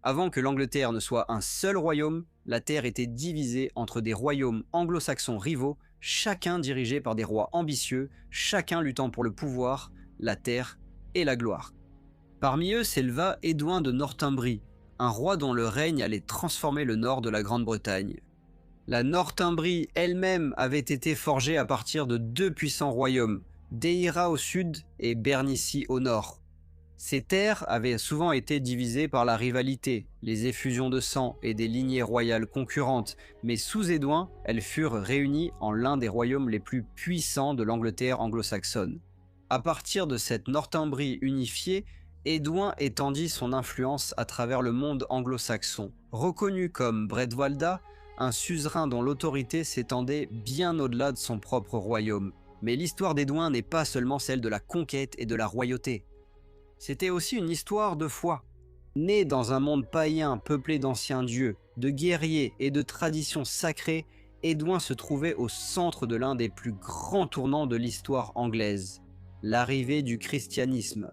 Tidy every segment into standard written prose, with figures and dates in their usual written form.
Avant que l'Angleterre ne soit un seul royaume, la terre était divisée entre des royaumes anglo-saxons rivaux, chacun dirigé par des rois ambitieux, chacun luttant pour le pouvoir, la terre et la gloire. Parmi eux s'éleva Édouin de Northumbrie, un roi dont le règne allait transformer le nord de la Grande-Bretagne. La Northumbrie elle-même avait été forgée à partir de deux puissants royaumes, Deira au sud et Bernicie au nord. Ces terres avaient souvent été divisées par la rivalité, les effusions de sang et des lignées royales concurrentes, mais sous Édouin, elles furent réunies en l'un des royaumes les plus puissants de l'Angleterre anglo-saxonne. À partir de cette Northumbrie unifiée, Édouin étendit son influence à travers le monde anglo-saxon, reconnu comme Bredwalda, un suzerain dont l'autorité s'étendait bien au-delà de son propre royaume. Mais l'histoire d'Édouin n'est pas seulement celle de la conquête et de la royauté. C'était aussi une histoire de foi. Né dans un monde païen peuplé d'anciens dieux, de guerriers et de traditions sacrées, Édouin se trouvait au centre de l'un des plus grands tournants de l'histoire anglaise, l'arrivée du christianisme.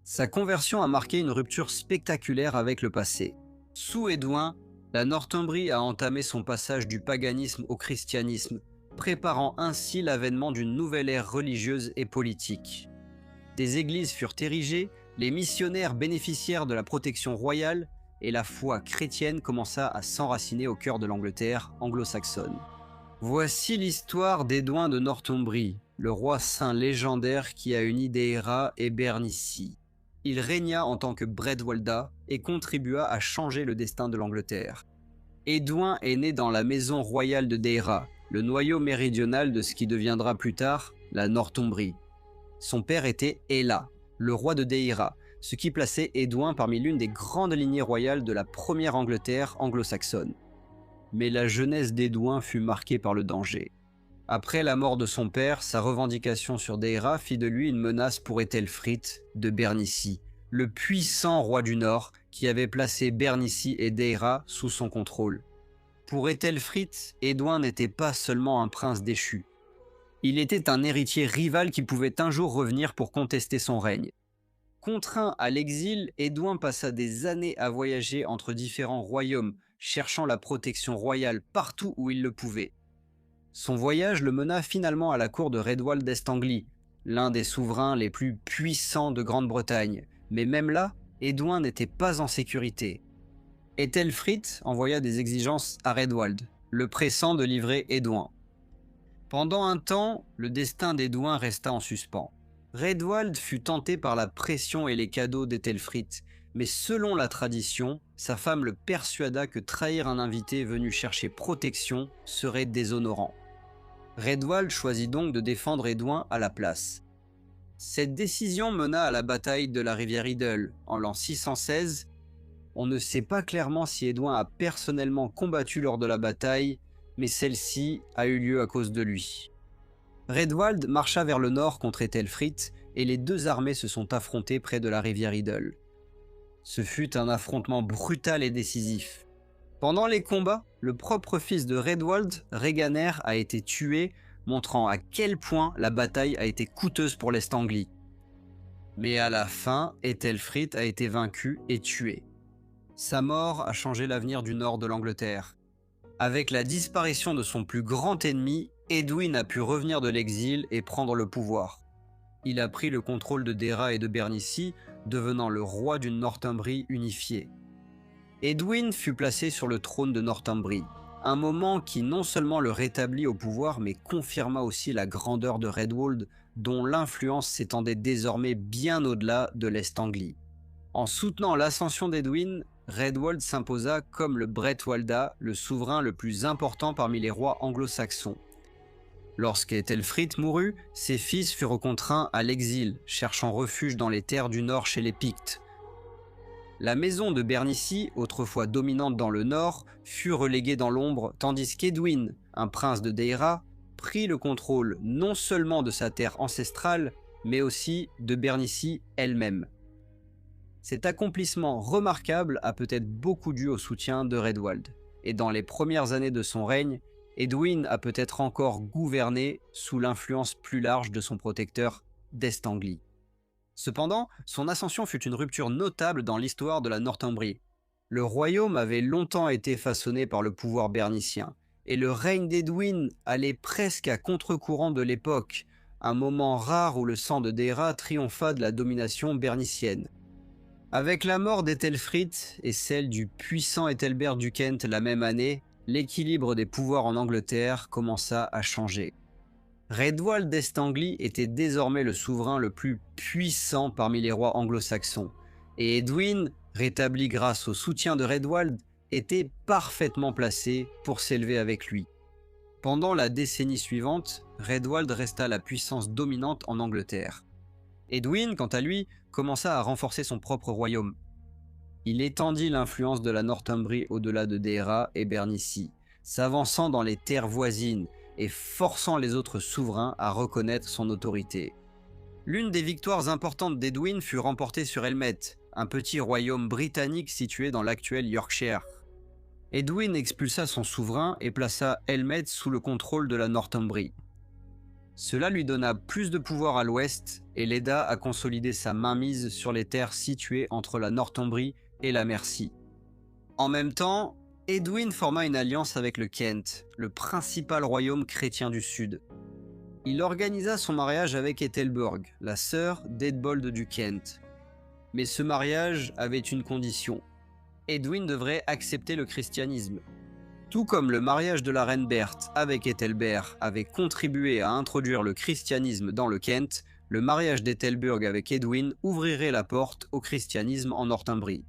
Sa conversion a marqué une rupture spectaculaire avec le passé. Sous Édouin, la Northumbrie a entamé son passage du paganisme au christianisme, préparant ainsi l'avènement d'une nouvelle ère religieuse et politique. Des églises furent érigées, les missionnaires bénéficièrent de la protection royale et la foi chrétienne commença à s'enraciner au cœur de l'Angleterre anglo-saxonne. Voici l'histoire d'Édouin de Northumbrie, le roi saint légendaire qui a uni Deira et Bernicie. Il régna en tant que Bredwalda et contribua à changer le destin de l'Angleterre. Édouin est né dans la maison royale de Deira, le noyau méridional de ce qui deviendra plus tard la Northumbrie. Son père était Ella, le roi de Deira, ce qui plaçait Édouin parmi l'une des grandes lignées royales de la première Angleterre anglo-saxonne. Mais la jeunesse d'Édouin fut marquée par le danger. Après la mort de son père, sa revendication sur Deira fit de lui une menace pour Æthelfrith de Bernicie, le puissant roi du Nord qui avait placé Bernicie et Deira sous son contrôle. Pour Æthelfrith, Édouin n'était pas seulement un prince déchu. Il était un héritier rival qui pouvait un jour revenir pour contester son règne. Contraint à l'exil, Édouin passa des années à voyager entre différents royaumes, cherchant la protection royale partout où il le pouvait. Son voyage le mena finalement à la cour de Redwald d'Est-Anglie, l'un des souverains les plus puissants de Grande-Bretagne. Mais même là, Édouin n'était pas en sécurité. Æthelfrith envoya des exigences à Redwald, le pressant de livrer Édouin. Pendant un temps, le destin d'Édouin resta en suspens. Redwald fut tenté par la pression et les cadeaux d'Æthelfrith, mais selon la tradition, sa femme le persuada que trahir un invité venu chercher protection serait déshonorant. Redwald choisit donc de défendre Édouin à la place. Cette décision mena à la bataille de la rivière Idle en l'an 616. On ne sait pas clairement si Édouin a personnellement combattu lors de la bataille, mais celle-ci a eu lieu à cause de lui. Redwald marcha vers le nord contre Æthelfrith et les deux armées se sont affrontées près de la rivière Idle. Ce fut un affrontement brutal et décisif. Pendant les combats, le propre fils de Redwald, Rhéganer, a été tué, montrant à quel point la bataille a été coûteuse pour l'Est-Anglie. Mais à la fin, Æthelfrith a été vaincu et tué. Sa mort a changé l'avenir du nord de l'Angleterre. Avec la disparition de son plus grand ennemi, Édouin a pu revenir de l'exil et prendre le pouvoir. Il a pris le contrôle de Deira et de Bernicie, devenant le roi d'une Northumbrie unifiée. Édouin fut placé sur le trône de Northumbrie, un moment qui non seulement le rétablit au pouvoir, mais confirma aussi la grandeur de Redwald, dont l'influence s'étendait désormais bien au-delà de l'Est-Anglie. En soutenant l'ascension d'Édouin, Redwald s'imposa comme le Bredwalda, le souverain le plus important parmi les rois anglo-saxons. Lorsqu'Æthelfrith mourut, ses fils furent contraints à l'exil, cherchant refuge dans les terres du nord chez les Pictes. La maison de Bernicie, autrefois dominante dans le nord, fut reléguée dans l'ombre, tandis qu'Édouin, un prince de Deira, prit le contrôle non seulement de sa terre ancestrale, mais aussi de Bernicie elle-même. Cet accomplissement remarquable a peut-être beaucoup dû au soutien de Redwald, et dans les premières années de son règne, Édouin a peut-être encore gouverné sous l'influence plus large de son protecteur d'Est-Anglie. Cependant, son ascension fut une rupture notable dans l'histoire de la Northumbrie. Le royaume avait longtemps été façonné par le pouvoir bernicien, et le règne d'Edwin allait presque à contre-courant de l'époque, un moment rare où le sang de Daera triompha de la domination bernicienne. Avec la mort d'Ethelfrith et celle du puissant Ethelbert du Kent la même année, l'équilibre des pouvoirs en Angleterre commença à changer. Redwald d'Estanglie était désormais le souverain le plus puissant parmi les rois anglo-saxons, et Edwin, rétabli grâce au soutien de Redwald, était parfaitement placé pour s'élever avec lui. Pendant la décennie suivante, Redwald resta la puissance dominante en Angleterre. Edwin, quant à lui, commença à renforcer son propre royaume. Il étendit l'influence de la Northumbrie au-delà de Daera et Bernicie, s'avançant dans les terres voisines et forçant les autres souverains à reconnaître son autorité. L'une des victoires importantes d'Edwin fut remportée sur Helmet, un petit royaume britannique situé dans l'actuel Yorkshire. Edwin expulsa son souverain et plaça Helmet sous le contrôle de la Northumbrie. Cela lui donna plus de pouvoir à l'ouest et l'aida à consolider sa mainmise sur les terres situées entre la Northumbrie et la Mercie. En même temps, Edwin forma une alliance avec le Kent, le principal royaume chrétien du sud. Il organisa son mariage avec Ethelburg, la sœur d'Eadbold du Kent. Mais ce mariage avait une condition. Edwin devrait accepter le christianisme. Tout comme le mariage de la reine Berthe avec Ethelbert avait contribué à introduire le christianisme dans le Kent, le mariage d'Ethelburg avec Edwin ouvrirait la porte au christianisme en Northumbrie.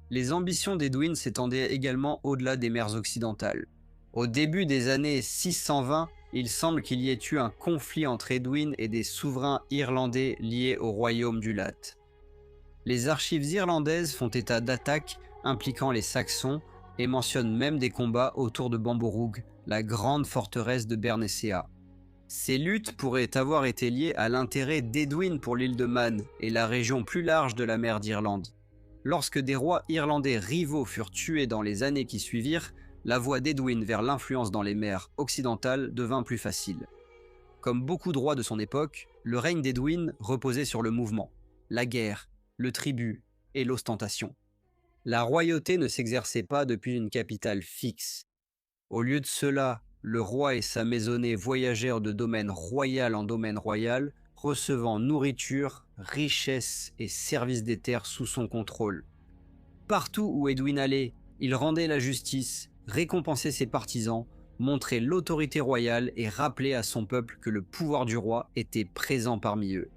Les ambitions d'Edwin s'étendaient également au-delà des mers occidentales. Au début des années 620, il semble qu'il y ait eu un conflit entre Edwin et des souverains irlandais liés au royaume du Latte. Les archives irlandaises font état d'attaques impliquant les Saxons et mentionnent même des combats autour de Bamburgh, la grande forteresse de Bernesea. Ces luttes pourraient avoir été liées à l'intérêt d'Edwin pour l'île de Man et la région plus large de la mer d'Irlande. Lorsque des rois irlandais rivaux furent tués dans les années qui suivirent, la voie d'Edwin vers l'influence dans les mers occidentales devint plus facile. Comme beaucoup de rois de son époque, le règne d'Edwin reposait sur le mouvement, la guerre, le tribut et l'ostentation. La royauté ne s'exerçait pas depuis une capitale fixe. Au lieu de cela, le roi et sa maisonnée voyagèrent de domaine royal en domaine royal, recevant nourriture, richesse et service des terres sous son contrôle. Partout où Edwin allait, il rendait la justice, récompensait ses partisans, montrait l'autorité royale et rappelait à son peuple que le pouvoir du roi était présent parmi eux.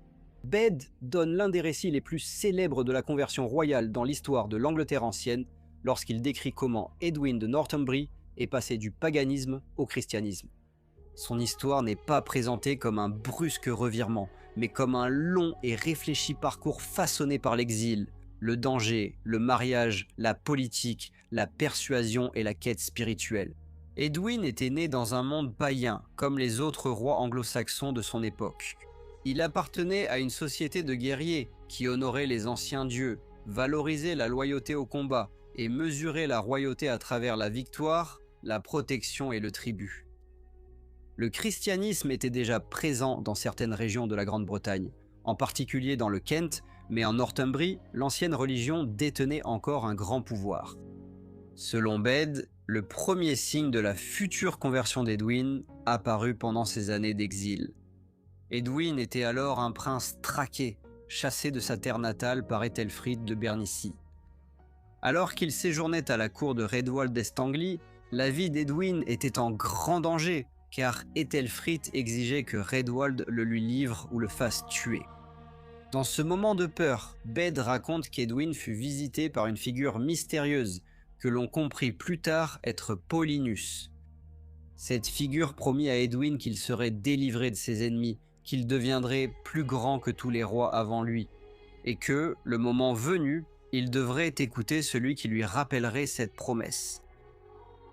Bede donne l'un des récits les plus célèbres de la conversion royale dans l'histoire de l'Angleterre ancienne lorsqu'il décrit comment Edwin de Northumbrie est passé du paganisme au christianisme. Son histoire n'est pas présentée comme un brusque revirement, mais comme un long et réfléchi parcours façonné par l'exil, le danger, le mariage, la politique, la persuasion et la quête spirituelle. Edwin était né dans un monde païen, comme les autres rois anglo-saxons de son époque. Il appartenait à une société de guerriers qui honorait les anciens dieux, valorisait la loyauté au combat et mesurait la royauté à travers la victoire, la protection et le tribut. Le christianisme était déjà présent dans certaines régions de la Grande-Bretagne, en particulier dans le Kent, mais en Northumbrie, l'ancienne religion détenait encore un grand pouvoir. Selon Bede, le premier signe de la future conversion d'Edwin apparut pendant ses années d'exil. Edwin était alors un prince traqué, chassé de sa terre natale par Ethelfrith de Bernicie. Alors qu'il séjournait à la cour de Redwald d'Estanglie, la vie d'Edwin était en grand danger, car Ethelfrith exigeait que Redwald le lui livre ou le fasse tuer. Dans ce moment de peur, Bede raconte qu'Edwin fut visité par une figure mystérieuse, que l'on comprit plus tard être Paulinus. Cette figure promit à Edwin qu'il serait délivré de ses ennemis, qu'il deviendrait plus grand que tous les rois avant lui, et que, le moment venu, il devrait écouter celui qui lui rappellerait cette promesse.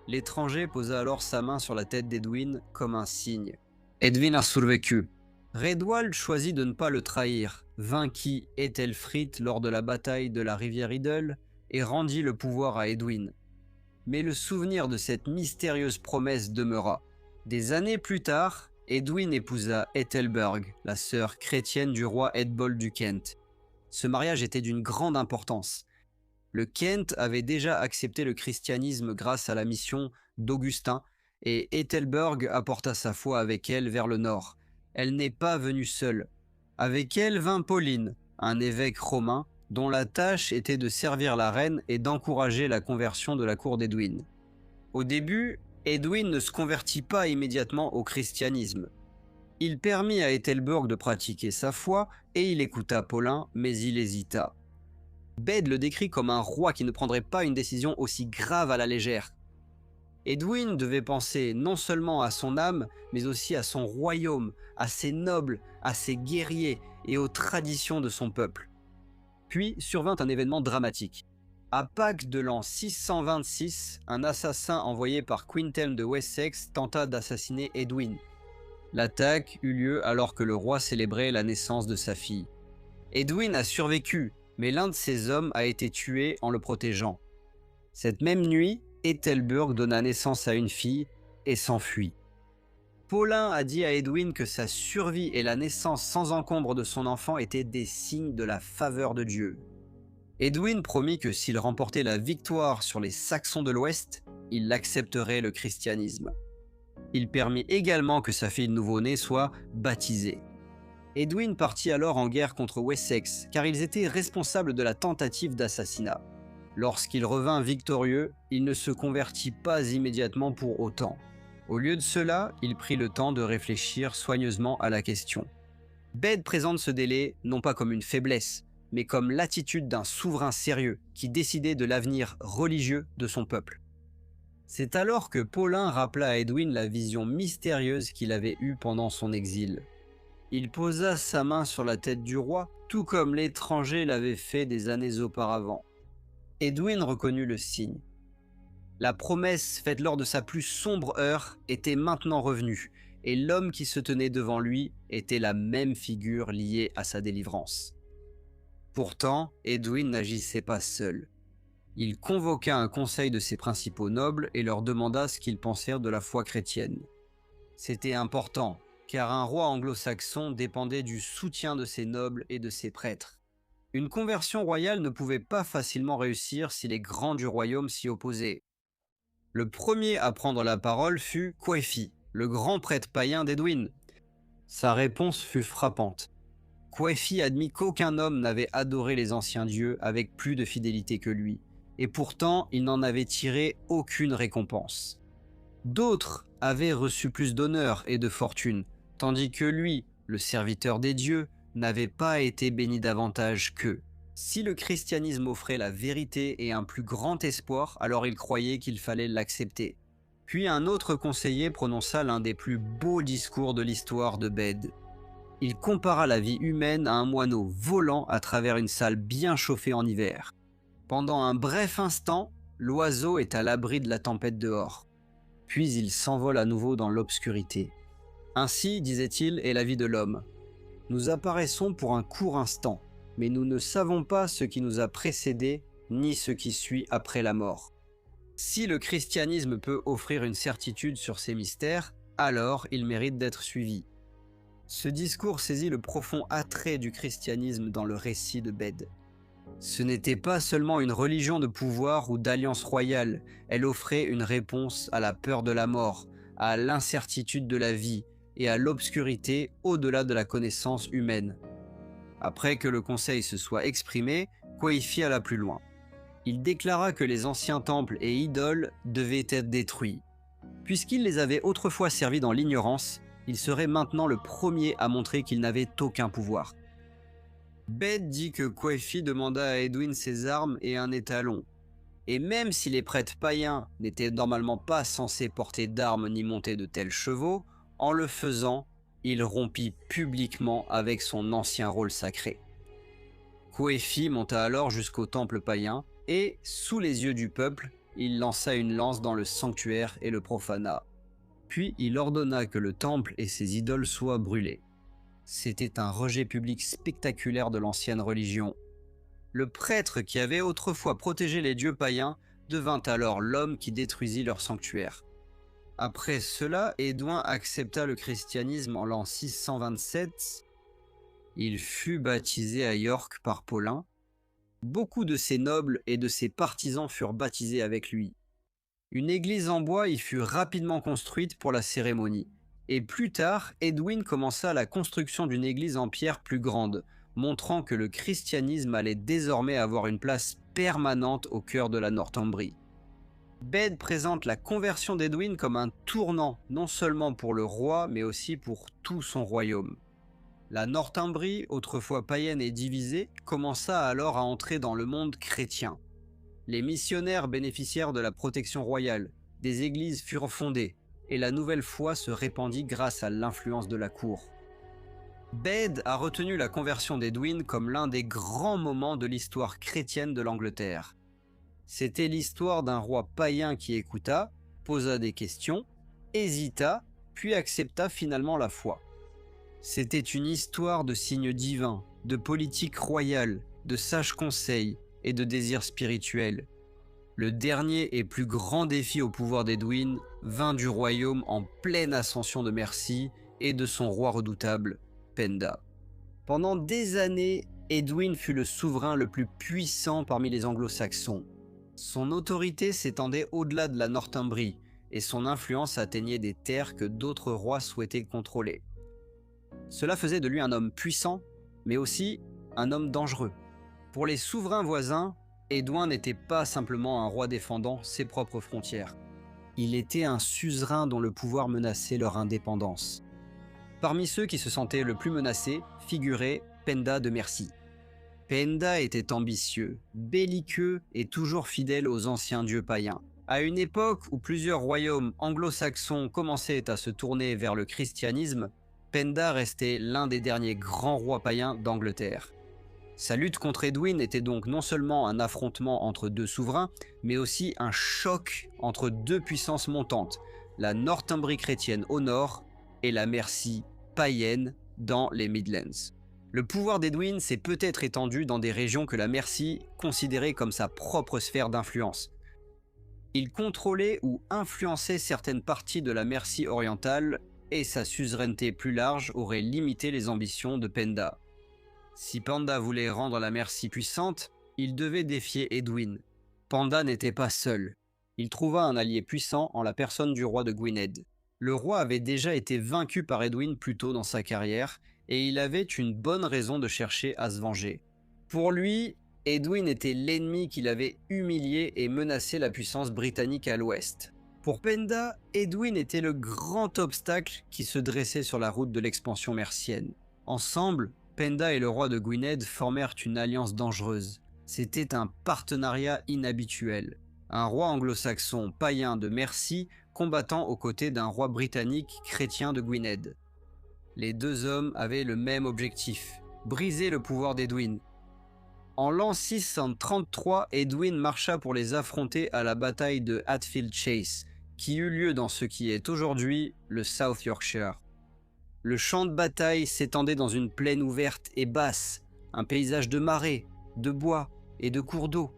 L'étranger posa alors sa main sur la tête d'Edwin comme un signe. Edwin a survécu. Redwald choisit de ne pas le trahir, vainquit Ethelfrith lors de la bataille de la rivière Idle et rendit le pouvoir à Edwin. Mais le souvenir de cette mystérieuse promesse demeura. Des années plus tard, Edwin épousa Ethelburg, la sœur chrétienne du roi Eadbold du Kent. Ce mariage était d'une grande importance. Le Kent avait déjà accepté le christianisme grâce à la mission d'Augustin, et Ethelburg apporta sa foi avec elle vers le nord. Elle n'est pas venue seule. Avec elle vint Pauline, un évêque romain, dont la tâche était de servir la reine et d'encourager la conversion de la cour d'Edwin. Au début, Edwin ne se convertit pas immédiatement au christianisme. Il permit à Ethelburg de pratiquer sa foi et il écouta Paulin, mais il hésita. Bède le décrit comme un roi qui ne prendrait pas une décision aussi grave à la légère. Edwin devait penser non seulement à son âme, mais aussi à son royaume, à ses nobles, à ses guerriers et aux traditions de son peuple. Puis survint un événement dramatique. À Pâques de l'an 626, un assassin envoyé par Quintelme de Wessex tenta d'assassiner Edwin. L'attaque eut lieu alors que le roi célébrait la naissance de sa fille. Edwin a survécu, mais l'un de ses hommes a été tué en le protégeant. Cette même nuit, Ethelburg donna naissance à une fille et s'enfuit. Paulin a dit à Edwin que sa survie et la naissance sans encombre de son enfant étaient des signes de la faveur de Dieu. Edwin promit que s'il remportait la victoire sur les Saxons de l'Ouest, il accepterait le christianisme. Il permit également que sa fille nouveau-née soit baptisée. Edwin partit alors en guerre contre Wessex, car ils étaient responsables de la tentative d'assassinat. Lorsqu'il revint victorieux, il ne se convertit pas immédiatement pour autant. Au lieu de cela, il prit le temps de réfléchir soigneusement à la question. Bède présente ce délai non pas comme une faiblesse, mais comme l'attitude d'un souverain sérieux qui décidait de l'avenir religieux de son peuple. C'est alors que Paulin rappela à Edwin la vision mystérieuse qu'il avait eue pendant son exil. Il posa sa main sur la tête du roi, tout comme l'étranger l'avait fait des années auparavant. Edwin reconnut le signe. La promesse faite lors de sa plus sombre heure était maintenant revenue, et l'homme qui se tenait devant lui était la même figure liée à sa délivrance. Pourtant, Edwin n'agissait pas seul. Il convoqua un conseil de ses principaux nobles et leur demanda ce qu'ils pensèrent de la foi chrétienne. C'était important, car un roi anglo-saxon dépendait du soutien de ses nobles et de ses prêtres. Une conversion royale ne pouvait pas facilement réussir si les grands du royaume s'y opposaient. Le premier à prendre la parole fut Coëfi, le grand prêtre païen d'Edwin. Sa réponse fut frappante. Coëfi admit qu'aucun homme n'avait adoré les anciens dieux avec plus de fidélité que lui, et pourtant il n'en avait tiré aucune récompense. D'autres avaient reçu plus d'honneur et de fortune, tandis que lui, le serviteur des dieux, n'avait pas été béni davantage qu'eux. Si le christianisme offrait la vérité et un plus grand espoir, alors il croyait qu'il fallait l'accepter. Puis un autre conseiller prononça l'un des plus beaux discours de l'histoire de Bède. Il compara la vie humaine à un moineau volant à travers une salle bien chauffée en hiver. Pendant un bref instant, l'oiseau est à l'abri de la tempête dehors. Puis il s'envole à nouveau dans l'obscurité. Ainsi, disait-il, est la vie de l'homme. Nous apparaissons pour un court instant, mais nous ne savons pas ce qui nous a précédés, ni ce qui suit après la mort. Si le christianisme peut offrir une certitude sur ces mystères, alors il mérite d'être suivi. Ce discours saisit le profond attrait du christianisme dans le récit de Bède. Ce n'était pas seulement une religion de pouvoir ou d'alliance royale, elle offrait une réponse à la peur de la mort, à l'incertitude de la vie et à l'obscurité au-delà de la connaissance humaine. Après que le conseil se soit exprimé, Coëfi alla plus loin. Il déclara que les anciens temples et idoles devaient être détruits. Puisqu'il les avait autrefois servis dans l'ignorance, il serait maintenant le premier à montrer qu'il n'avait aucun pouvoir. Bède dit que Coëfi demanda à Edwin ses armes et un étalon. Et même si les prêtres païens n'étaient normalement pas censés porter d'armes ni monter de tels chevaux, en le faisant, il rompit publiquement avec son ancien rôle sacré. Coëfi monta alors jusqu'au temple païen et, sous les yeux du peuple, il lança une lance dans le sanctuaire et le profana. Puis il ordonna que le temple et ses idoles soient brûlés. C'était un rejet public spectaculaire de l'ancienne religion. Le prêtre qui avait autrefois protégé les dieux païens devint alors l'homme qui détruisit leur sanctuaire. Après cela, Edwin accepta le christianisme en l'an 627. Il fut baptisé à York par Paulin. Beaucoup de ses nobles et de ses partisans furent baptisés avec lui. Une église en bois y fut rapidement construite pour la cérémonie. Et plus tard, Edwin commença la construction d'une église en pierre plus grande, montrant que le christianisme allait désormais avoir une place permanente au cœur de la Northumbrie. Bede présente la conversion d'Edwin comme un tournant, non seulement pour le roi, mais aussi pour tout son royaume. La Northumbrie, autrefois païenne et divisée, commença alors à entrer dans le monde chrétien. Les missionnaires bénéficièrent de la protection royale, des églises furent fondées, et la nouvelle foi se répandit grâce à l'influence de la cour. Bede a retenu la conversion d'Edwin comme l'un des grands moments de l'histoire chrétienne de l'Angleterre. C'était l'histoire d'un roi païen qui écouta, posa des questions, hésita, puis accepta finalement la foi. C'était une histoire de signes divins, de politique royale, de sages conseils et de désirs spirituels. Le dernier et plus grand défi au pouvoir d'Edwin vint du royaume en pleine ascension de Mercie et de son roi redoutable, Penda. Pendant des années, Edwin fut le souverain le plus puissant parmi les anglo-saxons. Son autorité s'étendait au-delà de la Northumbrie et son influence atteignait des terres que d'autres rois souhaitaient contrôler. Cela faisait de lui un homme puissant, mais aussi un homme dangereux. Pour les souverains voisins, Edwin n'était pas simplement un roi défendant ses propres frontières. Il était un suzerain dont le pouvoir menaçait leur indépendance. Parmi ceux qui se sentaient le plus menacés figurait Penda de Mercie. Penda était ambitieux, belliqueux et toujours fidèle aux anciens dieux païens. À une époque où plusieurs royaumes anglo-saxons commençaient à se tourner vers le christianisme, Penda restait l'un des derniers grands rois païens d'Angleterre. Sa lutte contre Edwin était donc non seulement un affrontement entre deux souverains, mais aussi un choc entre deux puissances montantes, la Northumbrie chrétienne au nord et la Mercie païenne dans les Midlands. Le pouvoir d'Edwin s'est peut-être étendu dans des régions que la Mercie considérait comme sa propre sphère d'influence. Il contrôlait ou influençait certaines parties de la Mercie orientale et sa suzeraineté plus large aurait limité les ambitions de Penda. Si Penda voulait rendre la Mercie puissante, il devait défier Edwin. Penda n'était pas seul. Il trouva un allié puissant en la personne du roi de Gwynedd. Le roi avait déjà été vaincu par Edwin plus tôt dans sa carrière, et il avait une bonne raison de chercher à se venger. Pour lui, Edwin était l'ennemi qui l'avait humilié et menacé la puissance britannique à l'ouest. Pour Penda, Edwin était le grand obstacle qui se dressait sur la route de l'expansion mercienne. Ensemble, Penda et le roi de Gwynedd formèrent une alliance dangereuse. C'était un partenariat inhabituel. Un roi anglo-saxon païen de Mercie combattant aux côtés d'un roi britannique chrétien de Gwynedd. Les deux hommes avaient le même objectif, briser le pouvoir d'Edwin. En l'an 633, Edwin marcha pour les affronter à la bataille de Hatfield Chase, qui eut lieu dans ce qui est aujourd'hui le South Yorkshire. Le champ de bataille s'étendait dans une plaine ouverte et basse, un paysage de marais, de bois et de cours d'eau.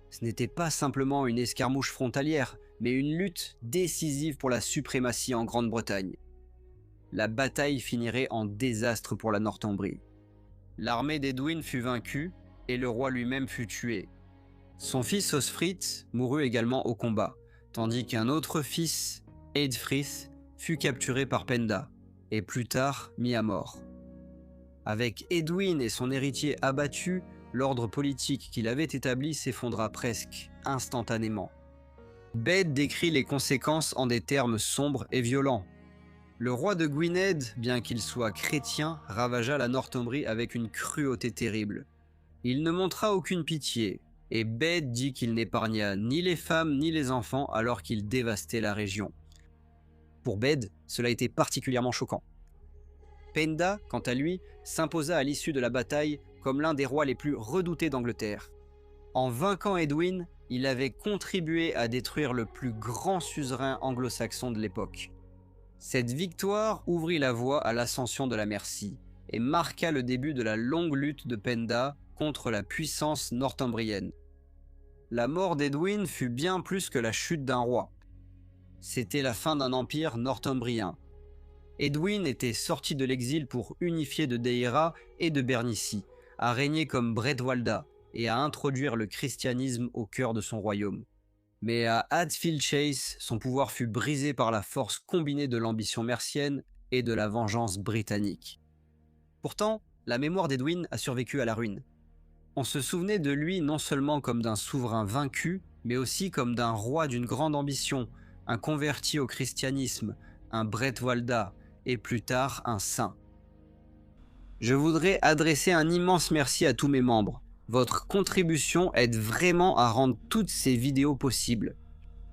Ce n'était pas simplement une escarmouche frontalière, mais une lutte décisive pour la suprématie en Grande-Bretagne. La bataille finirait en désastre pour la Northumbrie. L'armée d'Edwin fut vaincue et le roi lui-même fut tué. Son fils Osfrith mourut également au combat, tandis qu'un autre fils, Eadfrith, fut capturé par Penda et plus tard mis à mort. Avec Edwin et son héritier abattus, l'ordre politique qu'il avait établi s'effondra presque instantanément. Bede décrit les conséquences en des termes sombres et violents. Le roi de Gwynedd, bien qu'il soit chrétien, ravagea la Northumbrie avec une cruauté terrible. Il ne montra aucune pitié, et Bede dit qu'il n'épargna ni les femmes ni les enfants alors qu'il dévastait la région. Pour Bede, cela était particulièrement choquant. Penda, quant à lui, s'imposa à l'issue de la bataille comme l'un des rois les plus redoutés d'Angleterre. En vainquant Edwin, il avait contribué à détruire le plus grand suzerain anglo-saxon de l'époque. Cette victoire ouvrit la voie à l'ascension de la Mercie et marqua le début de la longue lutte de Penda contre la puissance northumbrienne. La mort d'Edwin fut bien plus que la chute d'un roi. C'était la fin d'un empire northumbrien. Edwin était sorti de l'exil pour unifier de Deira et de Bernicie, à régner comme Bretwalda, et à introduire le christianisme au cœur de son royaume. Mais à Hatfield Chase, son pouvoir fut brisé par la force combinée de l'ambition mercienne et de la vengeance britannique. Pourtant, la mémoire d'Edwin a survécu à la ruine. On se souvenait de lui non seulement comme d'un souverain vaincu, mais aussi comme d'un roi d'une grande ambition, un converti au christianisme, un Bretwalda, et plus tard un saint. Je voudrais adresser un immense merci à tous mes membres. Votre contribution aide vraiment à rendre toutes ces vidéos possibles.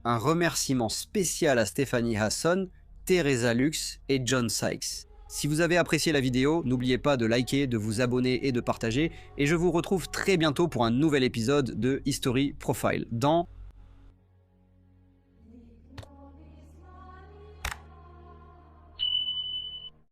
Un remerciement spécial à Stéphanie Hasson, Teresa Lux et John Sykes. Si vous avez apprécié la vidéo, n'oubliez pas de liker, de vous abonner et de partager. Et je vous retrouve très bientôt pour un nouvel épisode de History Profile dans